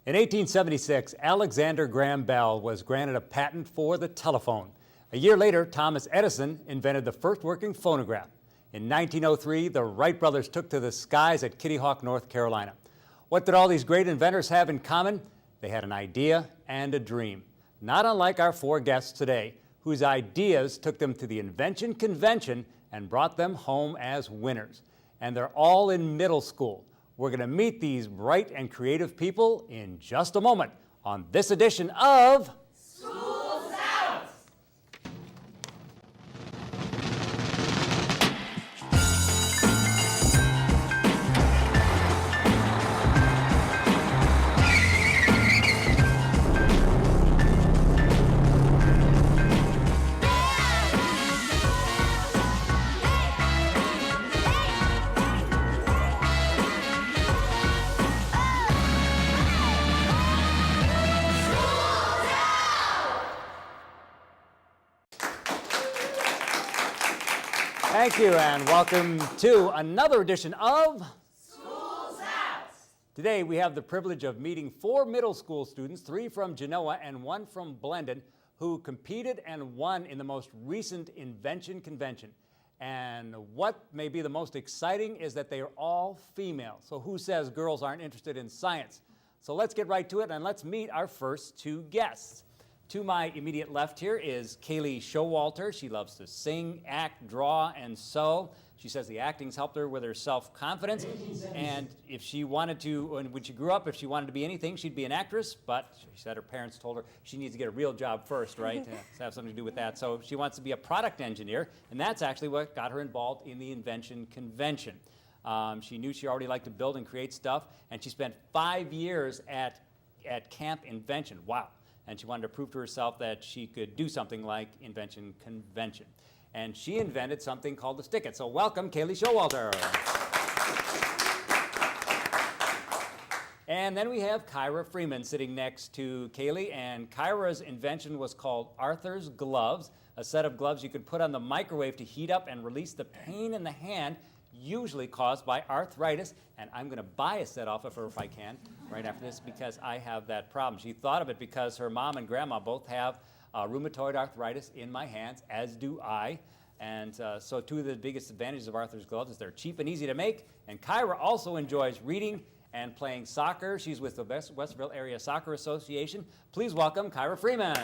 In 1876, Alexander Graham Bell was granted a patent for the telephone. A year later, Thomas Edison invented the first working phonograph. In 1903, the Wright brothers took to the skies at Kitty Hawk, North Carolina. What did all these great inventors have in common? They had an idea and a dream. Not unlike our four guests today, whose ideas took them to the Invention Convention and brought them home as winners. And they're all in middle school. We're going to meet these bright and creative people in just a moment on this edition of School's Out! Thank you, and welcome to another edition of School's Out! Today we have the privilege of meeting four middle school students, three from Genoa and one from Blendon, who competed and won in the most recent Invention Convention. And what may be the most exciting is that they are all female. So who says girls aren't interested in science? So let's get right to it and let's meet our first two guests. To my immediate left here is Kaylee Showalter. She loves to sing, act, draw, and sew. She says the acting's helped her with her self-confidence. And if she wanted to, when she grew up, if she wanted to be anything, she'd be an actress. But she said her parents told her she needs to get a real job first, right? To have something to do with that. So she wants to be a product engineer. And that's actually what got her involved in the Invention Convention. She knew she already liked to build and create stuff. And she spent 5 years at Camp Invention. Wow. And she wanted to prove to herself that she could do something like Invention Convention. And she invented something called the Stick-It. So welcome, Kaylee Showalter. And then we have Kyra Freeman sitting next to Kaylee. And Kyra's invention was called Arthur's Gloves, a set of gloves you could put on the microwave to heat up and release the pain in the hand, usually caused by arthritis. And I'm going to buy a set off of her if I can right after this because I have that problem. She thought of it because her mom and grandma both have rheumatoid arthritis in my hands, as do I. And so two of the biggest advantages of Arthur's Gloves is they're cheap and easy to make. And Kyra also enjoys reading and playing soccer. She's with the Westville Area Soccer Association. Please welcome Kyra Freeman.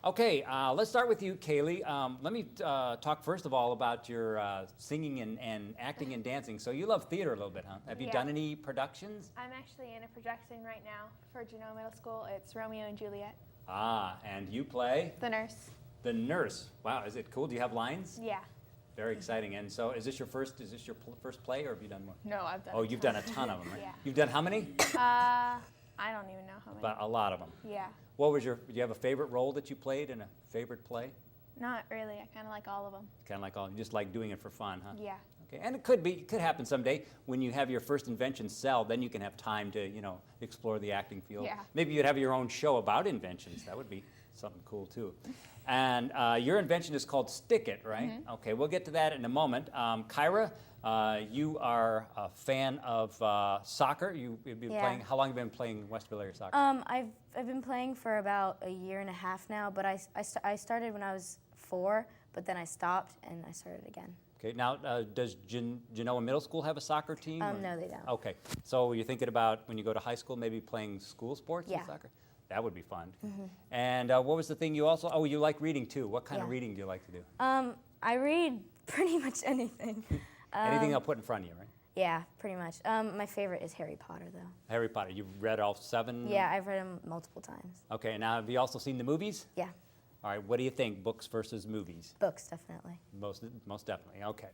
Okay, let's start with you, Kaylee. Let me talk first of all about your singing and acting and dancing. So you love theater a little bit, huh? Have you done any productions? I'm actually in a production right now for Genoa Middle School. It's Romeo and Juliet. Ah, and you play? The nurse. The nurse. Wow, is it cool? Do you have lines? Yeah. Very exciting. And so is this your first play, or have you done more? No, I've done. Oh, you've done a ton of them, right? Yeah. You've done how many? I don't even know how many. But a lot of them. Yeah. Do you have a favorite role that you played in a favorite play? Not really. I kind of like all of them. Kind of like all, you just like doing it for fun, huh? Yeah. Okay, and it could happen someday when you have your first invention sell, then you can have time to, explore the acting field. Yeah. Maybe you'd have your own show about inventions. That would be something cool too. And your invention is called Stick-It, right? Mm-hmm. Okay, we'll get to that in a moment. Kyra, you are a fan of soccer. You've been playing. How long have you been playing Westville Area Soccer? I've been playing for about a year and a half now, but I started when I was 4, but then I stopped and I started again. Okay, now does Genoa Middle School have a soccer team? No, they don't. Okay, so you're thinking about when you go to high school, maybe playing school sports in soccer? That would be fun. Mm-hmm. And what was the thing you also, you like reading too. What kind of reading do you like to do? I read pretty much anything. Anything I'll put in front of you, right? Yeah, pretty much. My favorite is Harry Potter, though. Harry Potter. You've read all 7? Yeah, I've read them multiple times. Okay, now have you also seen the movies? Yeah. All right, what do you think, books versus movies? Books, definitely. Most definitely, okay.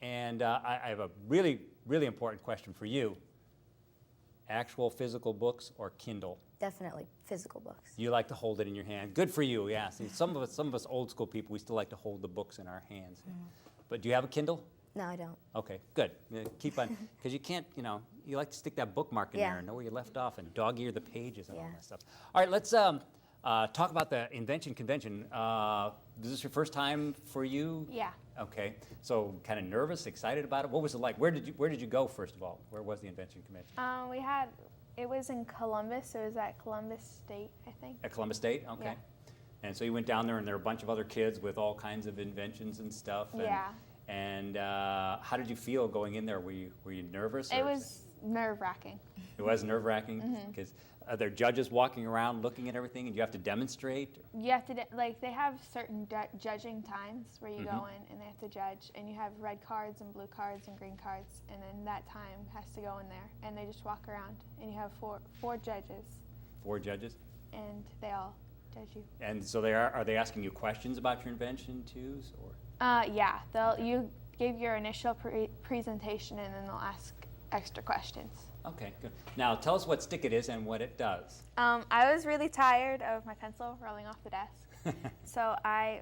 And I have a really, really important question for you. Actual physical books or Kindle? Definitely physical books. You like to hold it in your hand. Good for you, yeah. See, some of us old school people, we still like to hold the books in our hands. Mm-hmm. But do you have a Kindle? No, I don't. Okay, good. Keep on, because you can't, you like to stick that bookmark in there and know where you left off and dog-ear the pages and all that stuff. All right, let's talk about the Invention Convention. is this your first time for you? Yeah. Okay. So kind of nervous, excited about it. What was it like? Where did you go first of all? Where was the invention convention? It was in Columbus. It was at Columbus State, I think. At Columbus State? Okay. Yeah. And so you went down there, and there were a bunch of other kids with all kinds of inventions and stuff. And, Yeah. And how did you feel going in there? Were you nervous? It or- was nerve-wracking. It was nerve-wracking because are there judges walking around looking at everything, and you have to demonstrate? You have to, they have certain judging times where you Mm-hmm. go in and they have to judge, and you have red cards and blue cards and green cards, and then that time has to go in there, and they just walk around, and you have four judges, 4 judges. and they all judge you. And so are they asking you questions about your invention too, or? Yeah, you give your initial presentation, and then they'll ask extra questions. Okay, good. Now tell us what Stick It is and what it does. I was really tired of my pencil rolling off the desk, so I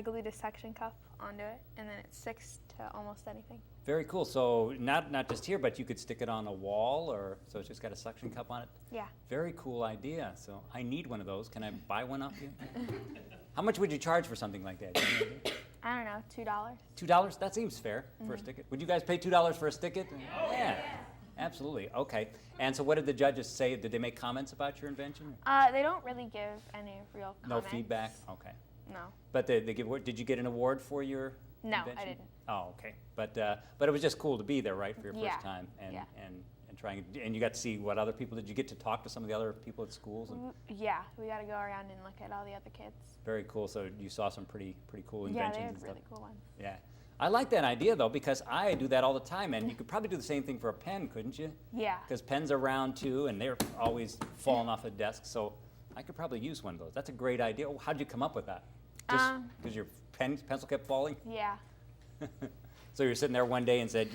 glued a suction cup onto it, and then it sticks to almost anything. Very cool. So not just here, but you could stick it on a wall, or so it's just got a suction cup on it. Yeah. Very cool idea. So I need one of those. Can I buy one off you? How much would you charge for something like that? I don't know, $2. $2? That seems fair for a Stick It. Would you guys pay $2 for a Stick It? Yeah. Absolutely. Okay. And so what did the judges say? Did they make comments about your invention? They don't really give any real No comments. feedback? Okay. No. But they give. Did you get an award for your No, invention? I didn't. Oh, okay. But it was just cool to be there, right, for your Yeah. first time, and Yeah. trying, and you got to see what other people. Did you get to talk to some of the other people at schools? And Yeah, we got to go around and look at all the other kids. very cool. So you saw some pretty cool Yeah, inventions they and had stuff. really cool ones. Yeah. I like that idea though, because I do that all the time, and you could probably do the same thing for a pen, couldn't you? Yeah. Because pens are round too, and they're always falling off a desk. So I could probably use one of those. That's a great idea. How did you come up with that? Just because your pencil kept falling? Yeah. So you were sitting there one day and said,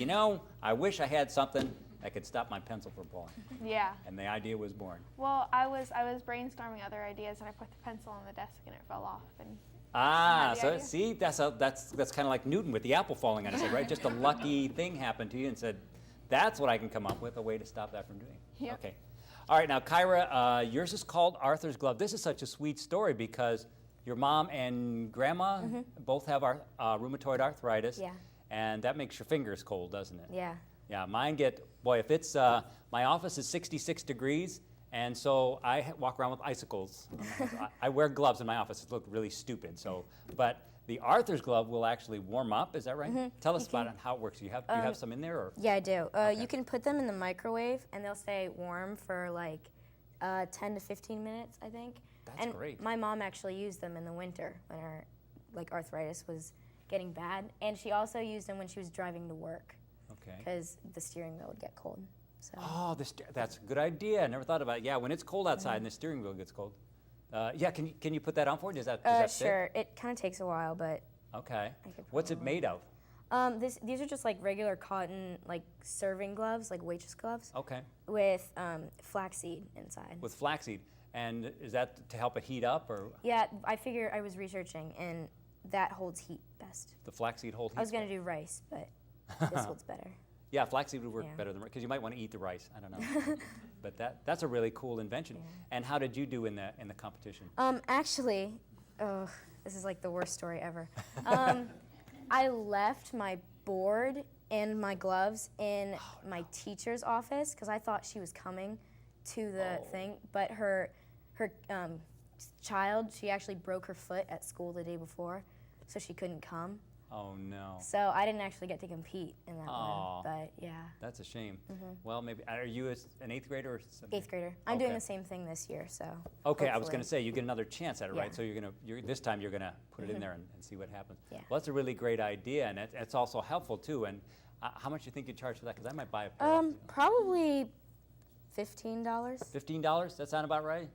I wish I had something that could stop my pencil from falling. Yeah. And the idea was born. Well, I was brainstorming other ideas, and I put the pencil on the desk, and it fell off. And Ah, the so idea. see, that's kind of like Newton with the apple falling on his head, right? Just a lucky thing happened to you, and said, that's what I can come up with, a way to stop that from doing. Yep. Okay. All right, now Kyra, yours is called Arthur's Glove. This is such a sweet story because your mom and grandma both have rheumatoid arthritis. Yeah. And that makes your fingers cold, doesn't it? Yeah. Yeah, mine if it's, my office is 66 degrees, and so I walk around with icicles. I wear gloves in my office. It looks really stupid. So, but the Arthur's glove will actually warm up. Is that right? Tell us about it and how it works. Do you have some in there, or? Yeah, I do. You can put them in the microwave, and they'll stay warm for like 10 to 15 minutes, I think. That's great. My mom actually used them in the winter when her arthritis was getting bad, and she also used them when she was driving to work Okay. because the steering wheel would get cold. So Oh, that's a good idea. I never thought about it. Yeah, when it's cold outside and the steering wheel gets cold. Yeah, can you put that on for me? Does that fit? sure. It kind of takes a while, but Okay. I could What's it made of? these are just like regular cotton serving gloves, like waitress gloves, Okay. with flaxseed inside. With flaxseed. And is that to help it heat up, or Yeah, I was researching, and that holds heat best. the flaxseed hold heat? I was gonna do rice, but this holds better. Yeah, flaxseed would work Yeah. better than because you might want to eat the rice. I don't know, but that's a really cool invention. And how did you do in the competition? Actually, oh, this is like the worst story ever. I left my board and my gloves in my teacher's office because I thought she was coming to the thing, but her child, she actually broke her foot at school the day before, so she couldn't come. Oh no, So I didn't actually get to compete in that Aw. one, but yeah, that's a shame. Well, maybe are you an 8th grader or something? 8th grader. I'm doing Okay. the same thing this year, so. Okay, I was hopefully. going to say you get another chance at it, right? Yeah. So this time you're gonna put it in there and see what happens. Yeah. Well, that's a really great idea, and it's also helpful too. And how much do you think you charge for that? Because I might buy a pair. Probably $15. $15? That sound about right?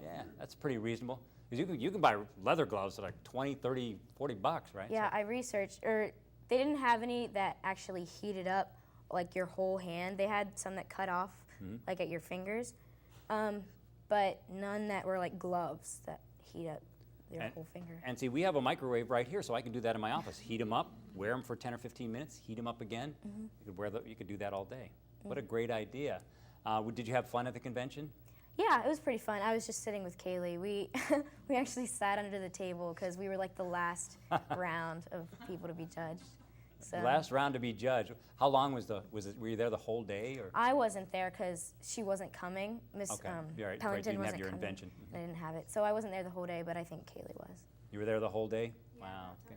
Yeah, that's pretty reasonable. Because you can buy leather gloves for like 20, 30, 40 bucks, right? Yeah, I researched, they didn't have any that actually heated up like your whole hand. They had some that cut off like at your fingers, but none that were like gloves that heat up your whole finger. And see, we have a microwave right here, so I can do that in my office. Heat them up, wear them for 10 or 15 minutes, heat them up again. You could do that all day. What a great idea. Did you have fun at the convention? Yeah, it was pretty fun. I was just sitting with Kaylee. We we actually sat under the table because we were like the last round of people to be judged. So Last round to be judged. How long was it? Were you there the whole day, or? I wasn't there because she wasn't coming. Miss Okay. You're right, Pellington you didn't have wasn't your coming. invention. I didn't have it, so I wasn't there the whole day. But I think Kaylee was. You were there the whole day? Wow. Okay.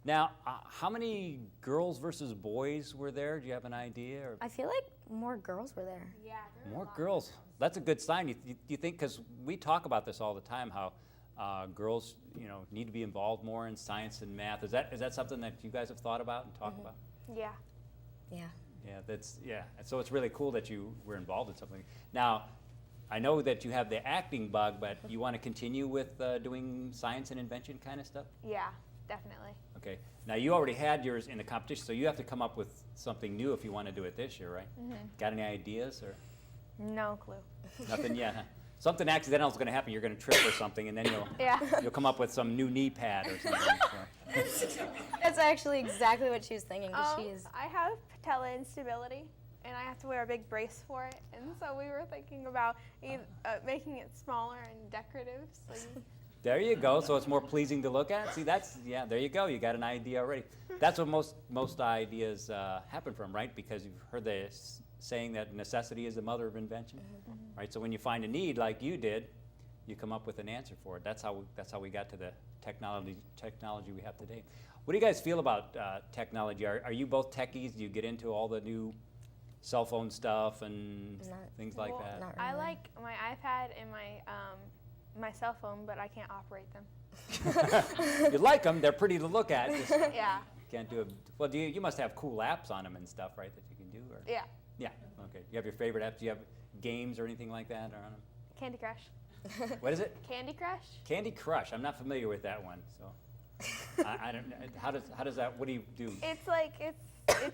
Now, how many girls versus boys were there? Do you have an idea? Or I feel like more girls were there. Yeah. more girls. That's a good sign. You think, because we talk about this all the time, how girls, need to be involved more in science and math. Is that something that you guys have thought about and talked about? Yeah. Yeah. Yeah. And so it's really cool that you were involved in something. Now, I know that you have the acting bug, but you want to continue with doing science and invention kind of stuff? Yeah, definitely. Okay. Now, you already had yours in the competition, so you have to come up with something new if you want to do it this year, right? Got any ideas or No clue. nothing yet? Huh? Something accidental is going to happen. You're going to trip or something, and then Yeah. you'll come up with some new knee pad or something. That's actually exactly what she was thinking. 'Cause she is. I have patella instability, and I have to wear a big brace for it. And so we were thinking about making it smaller and decorative. So There you go. So it's more pleasing to look at. See, there you go. You got an idea already. That's what most ideas happen from, right? Because you've heard the saying that necessity is the mother of invention, right? So when you find a need like you did, you come up with an answer for it. That's how we got to the technology we have today. What do you guys feel about technology? Are you both techies? Do you get into all the new cell phone stuff and things like that? Not I really. like my iPad and my cell phone, but I can't operate them. You like them? They're pretty to look at. Just Yeah. can't do it. Well, you must have cool apps on them and stuff, right? That you can do. Or? Yeah. Yeah. Okay. You have your favorite apps? Do you have games or anything like that on them? Candy Crush. What is it? Candy Crush? Candy Crush. I'm not familiar with that one. So I don't. How does that? What do you do? It's like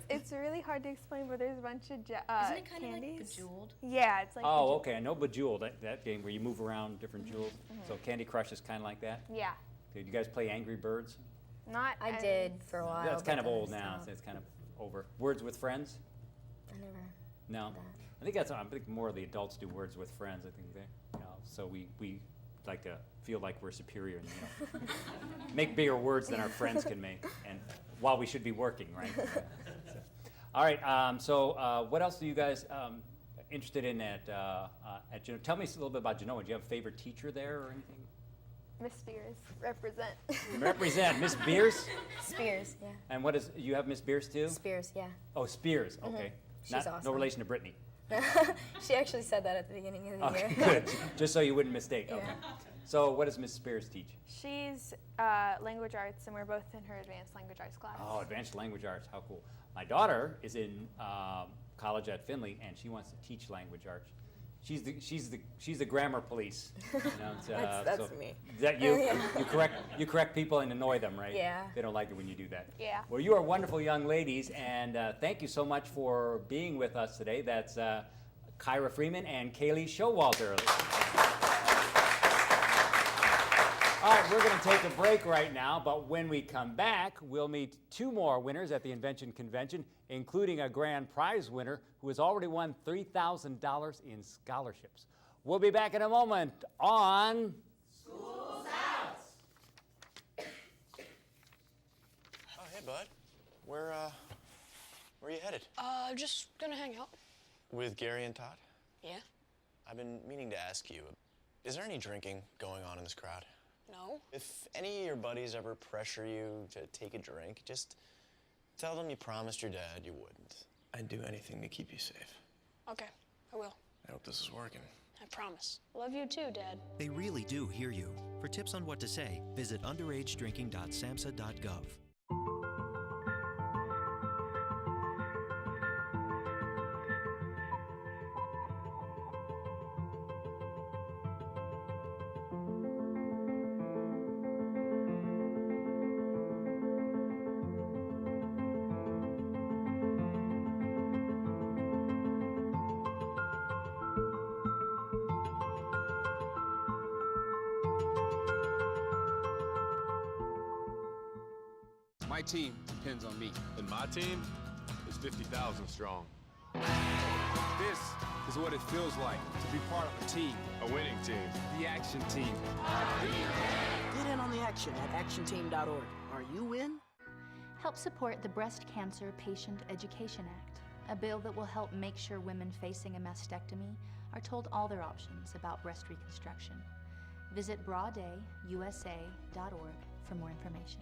it's really hard to explain, but there's a bunch of Isn't it kind of like candies. Bejeweled? Yeah, it's like Oh, okay. I know Bejeweled. That game where you move around different jewels. So Candy Crush is kind of like that. Yeah. Okay, do you guys play Angry Birds? Not. I did for a while. That's but kind of then I old now. stopped. So it's kind of over. Words with Friends? I never. No. that. I think more of the adults do Words with Friends. I think so we like to feel like we're superior and make bigger words than our friends can make, and while we should be working, right? All right. So what else are you guys interested in at Genoa? Tell me a little bit about Genoa. Do you have a favorite teacher there or anything? Miss Spears represent. Represent Miss Beers. Spears, yeah. And you have Miss Beers too? Spears, yeah. Oh, Spears. Okay. She's No awesome. relation to Brittany. She actually said that at the beginning of the Okay, year. good. Just so you wouldn't mistake. Okay. Yeah. So what does Miss Spears teach? She's language arts, and we're both in her advanced language arts class. Oh, advanced language arts. How cool. My daughter is in college at Findlay, and she wants to teach language arts. She's the grammar police. That's me. Is that you? You correct people and annoy them, right? Yeah. They don't like it when you do that. Yeah. Well, you are wonderful young ladies, and thank you so much for being with us today. That's Kyra Freeman and Kaylee Showalter. All right, we're going to take a break right now, but when we come back, we'll meet two more winners at the Invention Convention, including a grand prize winner who has already won $3,000 in scholarships. We'll be back in a moment on School's out. Oh, hey, bud. Where are you headed? Just gonna hang out. With Gary and Todd? Yeah? I've been meaning to ask you, is there any drinking going on in this crowd? No? If any of your buddies ever pressure you to take a drink, just tell them you promised your dad you wouldn't. I'd do anything to keep you safe. Okay, I will. I hope this is working. I promise. Love you too, Dad. They really do hear you. For tips on what to say, visit underagedrinking.samhsa.gov. My team depends on me. And my team is 50,000 strong. This is what it feels like to be part of a team. A winning team. The Action Team. Get in on the action at actionteam.org. Are you in? Help support the Breast Cancer Patient Education Act, a bill that will help make sure women facing a mastectomy are told all their options about breast reconstruction. Visit broaddayusa.org for more information.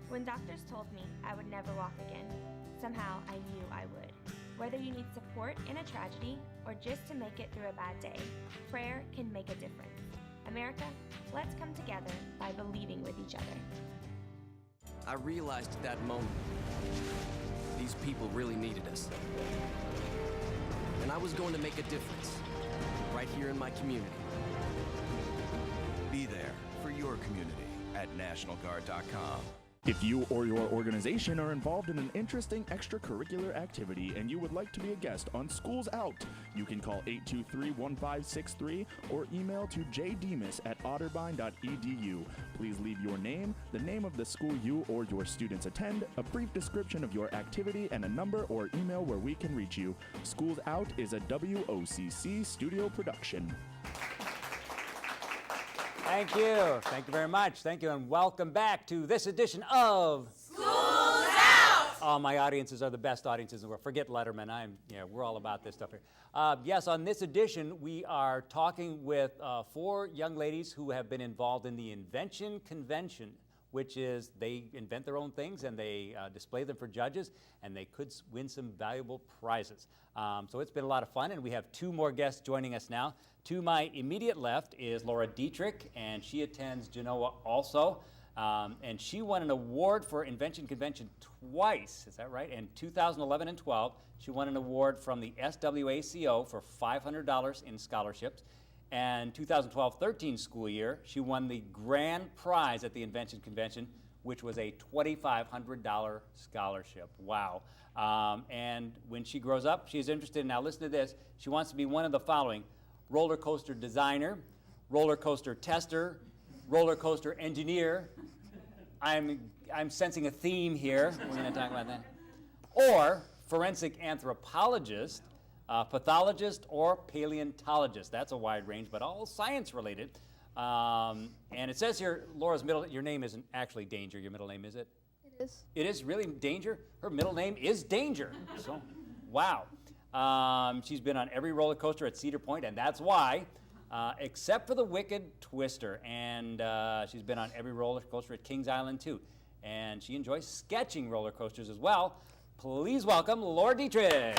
When doctors told me I would never walk again, somehow I knew I would. Whether you need support in a tragedy or just to make it through a bad day, prayer can make a difference. America, let's come together by believing with each other. I realized at that moment, these people really needed us. And I was going to make a difference, right here in my community. Be there for your community at NationalGuard.com. If you or your organization are involved in an interesting extracurricular activity and you would like to be a guest on Schools Out, you can call 823-1563 or email to jdemas@otterbein.edu. Please leave your name, the name of the school you or your students attend, a brief description of your activity, and a number or email where we can reach you. Schools Out is a WOCC studio production. Thank you. Thank you very much. Thank you, and welcome back to this edition of School's Out! Oh, my audiences are the best audiences in the world. Forget Letterman. We're all about this stuff here. Yes, on this edition, we are talking with 4 young ladies who have been involved in the Invention Convention, which is they invent their own things and they display them for judges, and they could win some valuable prizes. So it's been a lot of fun, and we have 2 more guests joining us now. To my immediate left is Laura Dietrich, and she attends Genoa also. And she won an award for Invention Convention twice, is that right? In 2011 and 12, she won an award from the SWACO for $500 in scholarships. And 2012-13 school year, she won the grand prize at the Invention Convention, which was a $2,500 scholarship. Wow. And when she grows up, she's interested in, now listen to this, she wants to be one of the following: roller coaster designer, roller coaster tester, roller coaster engineer. I'm sensing a theme here. We're going to talk about that. Or forensic anthropologist, pathologist, or paleontologist. That's a wide range, but all science related. And it says here, Laura's your name isn't actually Danger. Your middle name, is it? It is. It is really Danger? Her middle name is Danger. So, wow. She's been on every roller coaster at Cedar Point, and that's why, except for the Wicked Twister. And she's been on every roller coaster at Kings Island, too. And she enjoys sketching roller coasters as well. Please welcome Laura Dietrich.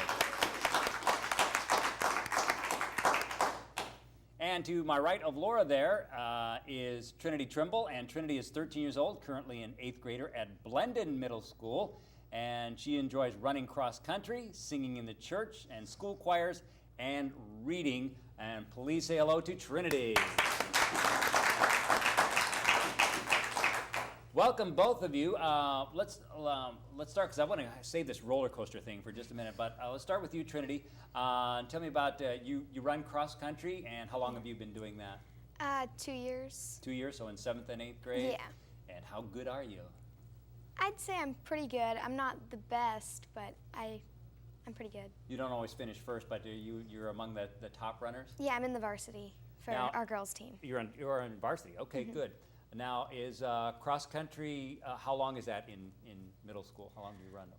And to my right of Laura there is Trinity Trimble, and Trinity is 13 years old, currently an 8th grader at Blendon Middle School, and she enjoys running cross country, singing in the church and school choirs, and reading. And please say hello to Trinity. Welcome, both of you. Let's start, because I want to save this roller coaster thing for just a minute, but let's start with you, Trinity. Tell me about, you run cross country, and how long have you been doing that? 2 years. 2 years, so in 7th and 8th grade? Yeah. And how good are you? I'd say I'm pretty good. I'm not the best, but I'm pretty good. You don't always finish first, but you're among the top runners? Yeah, I'm in the varsity for Now, our girls' team. You're in varsity, okay, good. Now, is cross country, how long is that in middle school? How long do you run?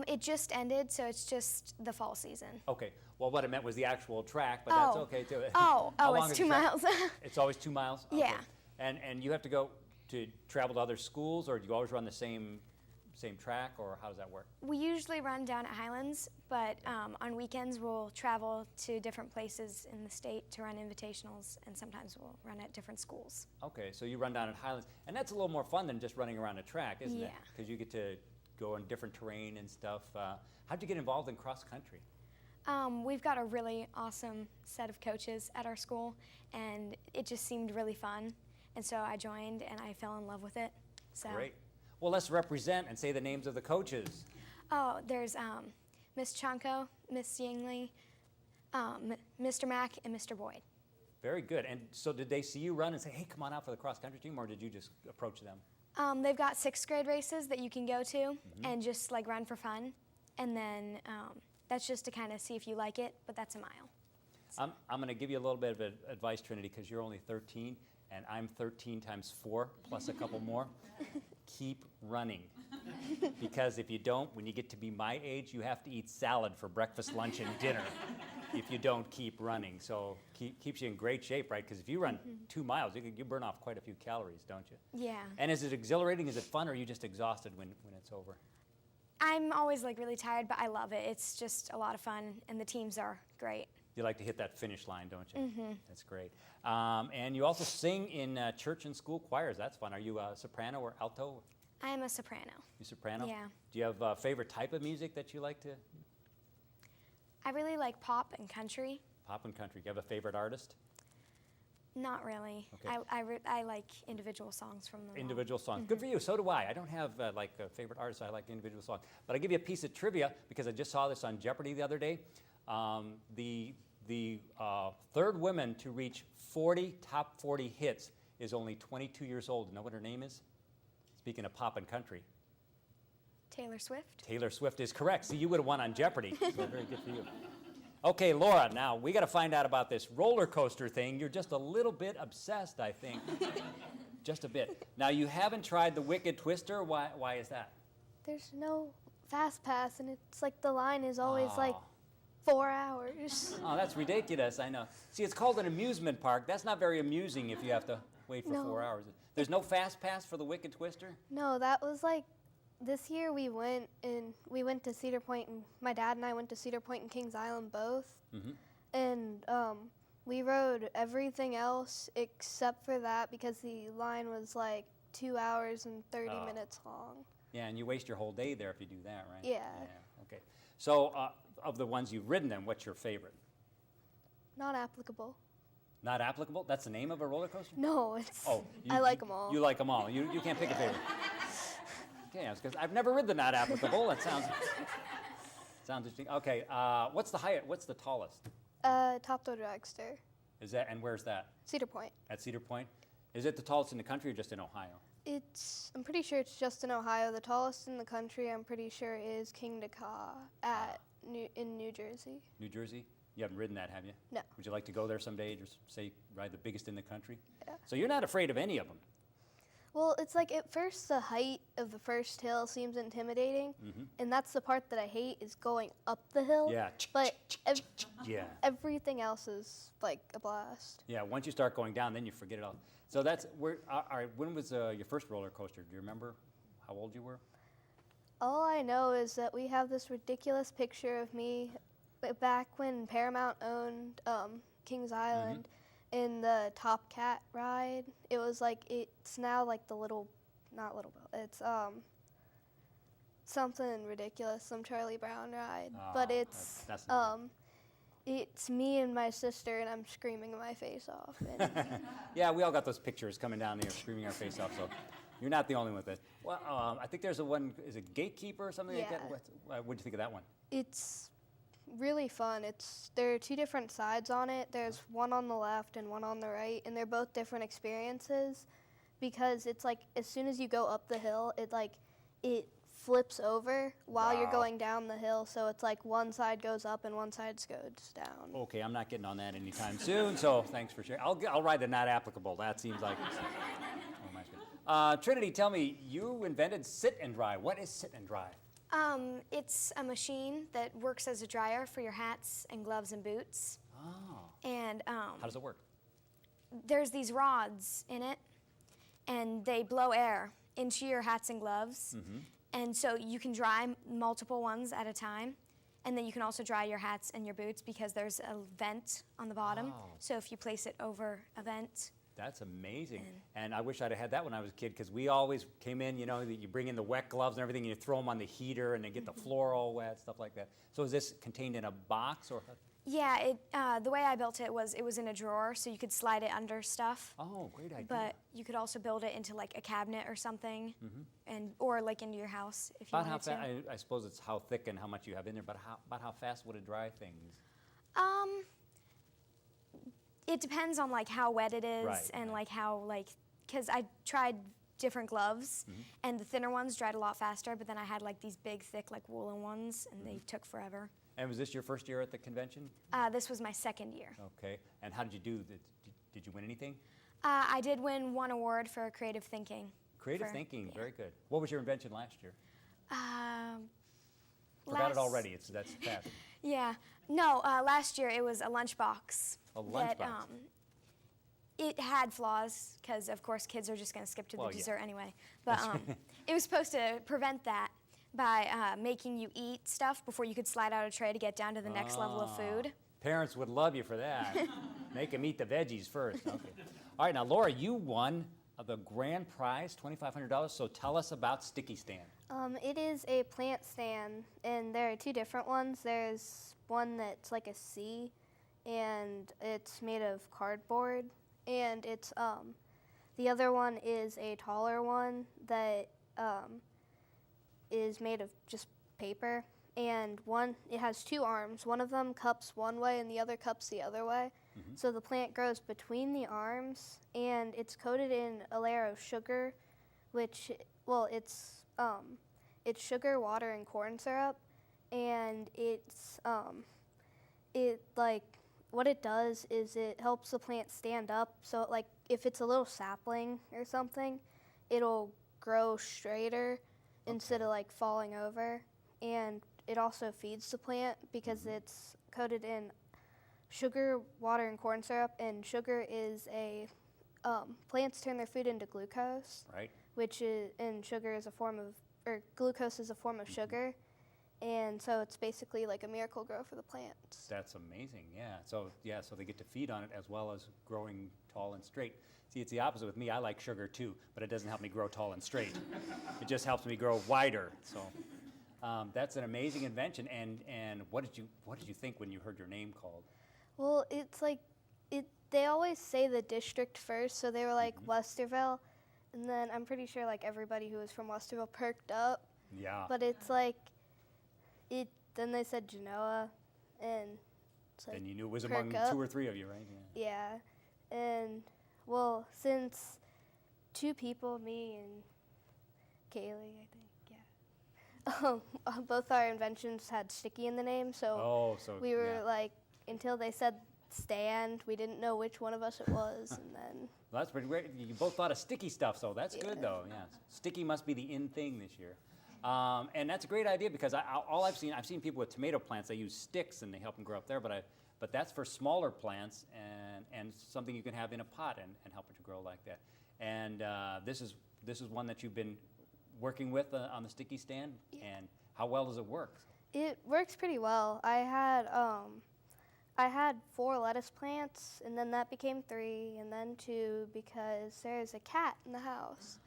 It just ended, so it's just the fall season. Okay, well, what I meant was the actual track, but that's okay too. Oh, How long it's is 2 the track? miles. It's always 2 miles? Okay. Yeah. And you have to go to travel to other schools, or do you always run the same track, or how does that work? We usually run down at Highlands, but on weekends we'll travel to different places in the state to run invitationals, and sometimes we'll run at different schools. Okay, so you run down at Highlands, and that's a little more fun than just running around a track, isn't it? Yeah. Because you get to go on different terrain and stuff. How'd you get involved in cross country? We've got a really awesome set of coaches at our school, and it just seemed really fun, and so I joined and I fell in love with it. So. Great. Well, let's represent and say the names of the coaches. Oh, there's Miss Chanko, Miss Yingli, Mr. Mack, and Mr. Boyd. Very good. And so did they see you run and say, hey, come on out for the cross country team, or did you just approach them? They've got 6th grade races that you can go to and just like run for fun. And then that's just to kind of see if you like it, but that's a mile. I'm going to give you a little bit of advice, Trinity, because you're only 13, and I'm 13 times 4 plus a couple more. Keep running. Because if you don't, when you get to be my age, you have to eat salad for breakfast, lunch, and dinner if you don't keep running. So keeps you in great shape, right? Because if you run 2 miles, you burn off quite a few calories, don't you? Yeah. And is it exhilarating? Is it fun, or are you just exhausted when it's over? I'm always like really tired, but I love it. It's just a lot of fun, and the teams are great. You like to hit that finish line, don't you? That's great. And you also sing in church and school choirs. That's fun. Are you a soprano or alto? I am a soprano. You soprano? Yeah. Do you have a favorite type of music that you like to? I really like pop and country. Pop and country. Do you have a favorite artist? Not really. Okay. I like individual songs from them. Individual songs. Good for you. So do I. I don't have like a favorite artist. I like individual songs. But I'll give you a piece of trivia because I just saw this on Jeopardy the other day. The third woman to reach 40 top 40 hits is only 22 years old. You know what her name is? Speaking of pop and country. Taylor Swift. Taylor Swift is correct. See, you would have won on Jeopardy. So very good for you. Okay, Laura, now we got to find out about this roller coaster thing. You're just a little bit obsessed, I think. Just a bit. Now, you haven't tried the Wicked Twister. Why is that? There's no fast pass, and it's like the line is always like 4 hours. Oh, that's ridiculous, I know. See, it's called an amusement park. That's not very amusing if you have to wait for 4 hours. There's no fast pass for the Wicked Twister? No, that was like, this year we went to Cedar Point, and my dad and I went to Cedar Point and Kings Island both. And we rode everything else except for that because the line was like 2 hours and 30 minutes long. Yeah, and you waste your whole day there if you do that, right? Yeah. Okay. So, of the ones you've ridden, then, what's your favorite? Not applicable. Not applicable? That's the name of a roller coaster? No, it's. Oh, I like them all. You like them all. You can't pick a favorite. Okay, because I've never ridden the not applicable. That sounds interesting. Okay, what's the highest? What's the tallest? Top Throw Dragster. Is that, and where's that? Cedar Point. At Cedar Point. Is it the tallest in the country or just in Ohio? I'm pretty sure it's just in Ohio. The tallest in the country, I'm pretty sure, is King Dakar in New Jersey. New Jersey? You haven't ridden that, have you? No. Would you like to go there someday, just say ride the biggest in the country? Yeah. So you're not afraid of any of them? Well, it's like at first the height of the first hill seems intimidating, and that's the part that I hate is going up the hill. Yeah. But Yeah. everything else is like a blast. Yeah, once you start going down, then you forget it all. So that's where. All right, when was your first roller coaster? Do you remember how old you were? All I know is that we have this ridiculous picture of me back when Paramount owned Kings Island in the Top Cat ride. It was like, it's now like the not Little Bill, it's something ridiculous, some Charlie Brown ride. But it's it's me and my sister, and I'm screaming my face off. Yeah, we all got those pictures coming down there screaming our face off, so you're not the only one with it. Well, I think there's one, is it Gatekeeper or something like that? What'd you think of that one? It's really fun. There are two different sides on it. There's one on the left and one on the right, and they're both different experiences because it's like as soon as you go up the hill, it flips over while you're going down the hill. So it's like one side goes up and one side goes down. Okay, I'm not getting on that anytime soon, so thanks for sharing. I'll ride the not applicable. That seems like Trinity, tell me, you invented Sit and Dry. What is Sit and Dry? It's a machine that works as a dryer for your hats and gloves and boots. Oh. And how does it work? There's these rods in it, and they blow air into your hats and gloves. And so you can dry multiple ones at a time. And then you can also dry your hats and your boots because there's a vent on the bottom. Oh. So if you place it over a vent. That's amazing. And I wish I'd have had that when I was a kid because we always came in, you bring in the wet gloves and everything, and you throw them on the heater and they get the floor all wet, stuff like that. So is this contained in a box or? Yeah, the way I built it was in a drawer, so you could slide it under stuff. Oh, great idea. But you could also build it into like a cabinet or something, or like into your house if you wanted to. I suppose it's how thick and how much you have in there, but about how fast would it dry things? It depends on like how wet it is and like how because I tried different gloves and the thinner ones dried a lot faster, but then I had like these big thick like woolen ones and they took forever. And was this your first year at the convention? This was my second year. Okay. And how did you do? Did you win anything? I did win one award for creative thinking. Creative thinking, very good. What was your invention last year? Forgot Last- it already. That's fast. Yeah. No, last year it was a lunchbox. A lunchbox. That, it had flaws because, of course, kids are just going to skip to Well, the yeah. dessert anyway. But it was supposed to prevent that by making you eat stuff before you could slide out a tray to get down to the next level of food. Parents would love you for that. Make them eat the veggies first. Okay. All right, now, Laura, you won the grand prize, $2,500. So tell us about Sticky Stand. It is a plant stand, and there are two different ones. There's one that's like a C, and it's made of cardboard, and it's the other one is a taller one that is made of just paper, and it has two arms. One of them cups one way, and the other cups the other way. So the plant grows between the arms, and it's coated in a layer of sugar, which, well, it's sugar, water, and corn syrup, and what it does is it helps the plant stand up. So like if it's a little sapling or something, it'll grow straighter instead of like falling over, and it also feeds the plant because it's coated in sugar, water, and corn syrup, and sugar is plants turn their food into glucose, right? And sugar is a form of, or glucose is a form of sugar, and so it's basically like a miracle grow for the plants. That's amazing, yeah. So they get to feed on it as well as growing tall and straight. See, it's the opposite with me. I like sugar too, but it doesn't help me grow tall and straight. It just helps me grow wider. So that's an amazing invention. And what did you think when you heard your name called? Well, it's like they always say the district first, so they were like Westerville, and then I'm pretty sure like everybody who was from Westerville perked up. Yeah. But it's like then they said Genoa, and it's like and you knew it was perk among up. 2 or 3 of you, right? Yeah, and well, since 2 people, me and Kaylee, I think, yeah, both our inventions had sticky in the name, so we were like, until they said stand, we didn't know which one of us it was, and then. Well, that's pretty great. You both thought of sticky stuff, so that's good though. Yeah, sticky must be the in thing this year. And that's a great idea because I've seen people with tomato plants. They use sticks and they help them grow up there. But that's for smaller plants and something you can have in a pot and help it to grow like that. And this is one that you've been working with on the Sticky Stand. Yeah. And how well does it work? It works pretty well. I had 4 lettuce plants, and then that became 3, and then 2 because there's a cat in the house,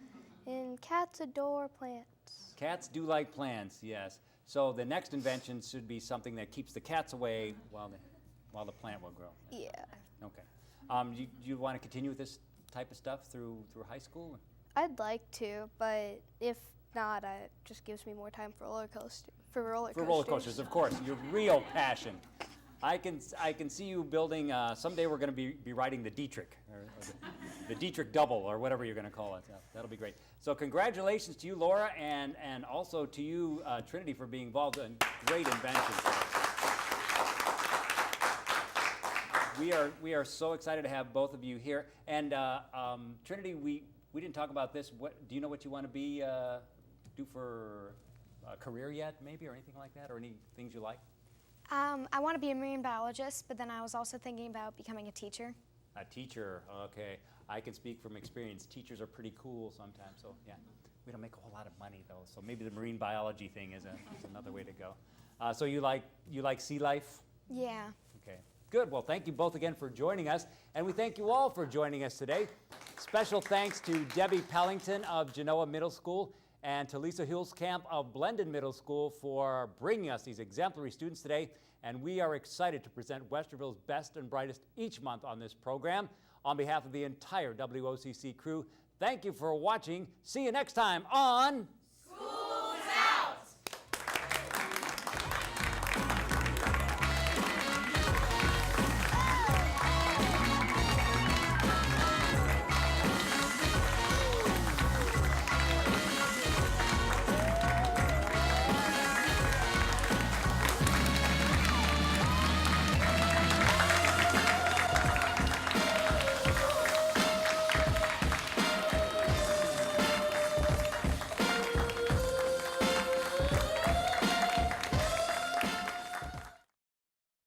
and cats adore plants. Cats do like plants, yes. So the next invention should be something that keeps the cats away while the plant will grow. Yeah. Okay. You want to continue with this type of stuff through high school? I'd like to, but if not, it just gives me more time for roller coasters. For roller coasters, of course. Your real passion. I can see you building. Someday we're going to be riding the Dietrich, or the Dietrich double, or whatever you're going to call it. That'll be great. So congratulations to you, Laura, and also to you, Trinity, for being involved in great inventions. We are so excited to have both of you here. And Trinity, we didn't talk about this. Do you know what you want to do for a career yet, maybe, or anything like that, or any things you like? I want to be a marine biologist, but then I was also thinking about becoming a teacher. A teacher, okay. I can speak from experience. Teachers are pretty cool sometimes, so yeah. We don't make a whole lot of money though, so maybe the marine biology thing is another way to go. So you like sea life? Yeah. Okay, good. Well, thank you both again for joining us, and we thank you all for joining us today. Special thanks to Debbie Pellington of Genoa Middle School and to Lisa Hulskamp of Blendon Middle School for bringing us these exemplary students today. And we are excited to present Westerville's best and brightest each month on this program. On behalf of the entire WOCC crew, thank you for watching. See you next time on